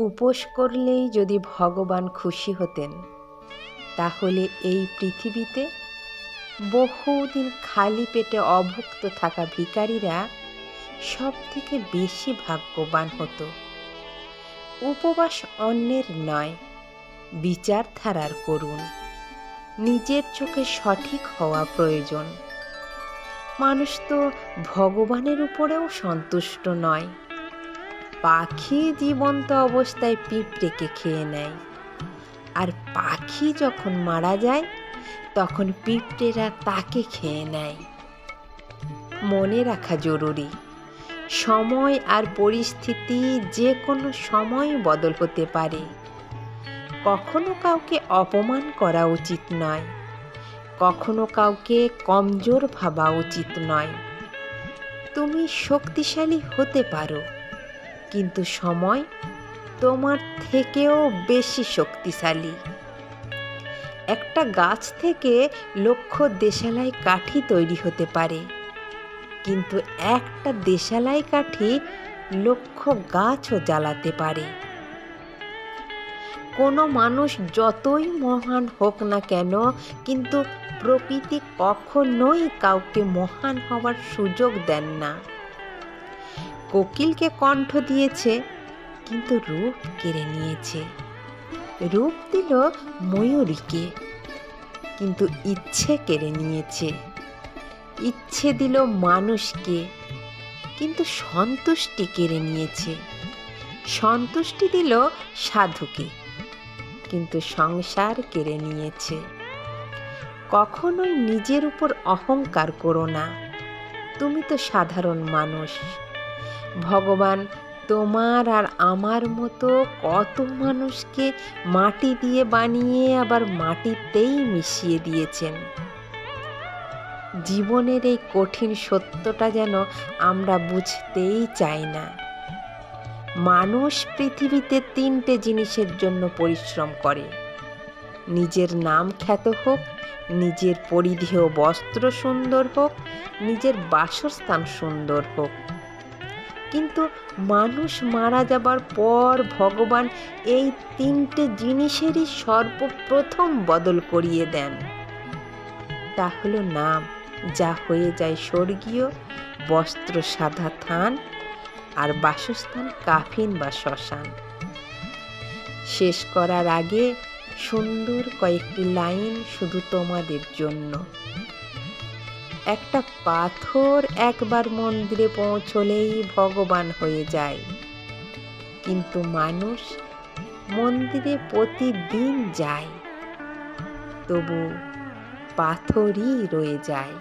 উপোস করলেই যদি ভগবান খুশি হতেন, তাহলে এই পৃথিবীতে বহুদিন খালি পেটে অভুক্ত থাকা ভিখারিরা সব থেকে বেশি ভাগ্যবান হতো। উপবাস অন্যের নয়, বিচারধারার করুন। নিজের চোখে সঠিক হওয়া প্রয়োজন। মানুষ তো ভগবানের উপরেও সন্তুষ্ট নয়। পাখি জীবন্ত অবস্থায় পিঁপড়েকে খেয়ে নেয়, আর পাখি যখন মারা যায় তখন পিঁপড়েরা তাকে খেয়ে নেয়। মনে রাখা জরুরি, সময় আর পরিস্থিতি যে কোনো সময় বদল হতে পারে। কখনো কাউকে অপমান করা উচিত নয়, কখনো কাউকে কমজোর ভাবা উচিত নয়। তুমি শক্তিশালী হতে পারো, কিন্তু সময় তোমার থেকেও বেশি শক্তিশালী। একটা গাছ থেকে লক্ষ দেশালাই কাঠি তৈরি হতে পারে, কিন্তু একটা দেশালাই কাঠি লক্ষ গাছও জ্বালাতে পারে। কোনো মানুষ যতই মহান হোক না কেন, কিন্তু প্রকৃতি কখনোই কাউকে মহান হওয়ার সুযোগ দেন না। কোকিলকে কণ্ঠ দিয়েছে, কিন্তু রূপ কেড়ে নিয়েছে। রূপ দিল ময়ূরীকে, কিন্তু ইচ্ছে কেড়ে নিয়েছে। ইচ্ছে দিল মানুষকে, কিন্তু সন্তুষ্টি কেড়ে নিয়েছে। সন্তুষ্টি দিল সাধুকে, কিন্তু সংসার কেড়ে নিয়েছে। কখনোই নিজের উপর অহংকার করো না। তুমি তো সাধারণ মানুষ। ভগবান তোমার আর আমার মতো কত মানুষকে মাটি দিয়ে বানিয়ে আবার মাটিতেই মিশিয়ে দিয়েছেন। জীবনের এই কঠিন সত্যটা যেন আমরা বুঝতেই চাই না। মানুষ পৃথিবীতে 3টে জিনিসের জন্য পরিশ্রম করে: নিজের নাম খ্যাত হোক, নিজের পরিধেয় বস্ত্র সুন্দর হোক, নিজের বাসস্থান সুন্দর হোক। কিন্তু মানুষ মারা যাবার পর ভগবান এই 3টে জিনিসেরই সর্বপ্রথম বদল করিয়ে দেন। তা হলো নাম, যা হয়ে যায় স্বর্গীয়, বস্ত্র সাদা থান, আর বাসস্থান কাফিন বা শ্মশান। শেষ করার আগে সুন্দর কয়েকটি লাইন শুধু তোমাদের জন্য। একটা পাথর একবার মন্দিরে পৌঁছলেই ভগবান হয়ে যায়, কিন্তু মানুষ মন্দিরে প্রতিদিন যায়, তবু পাথরই রয়ে যায়।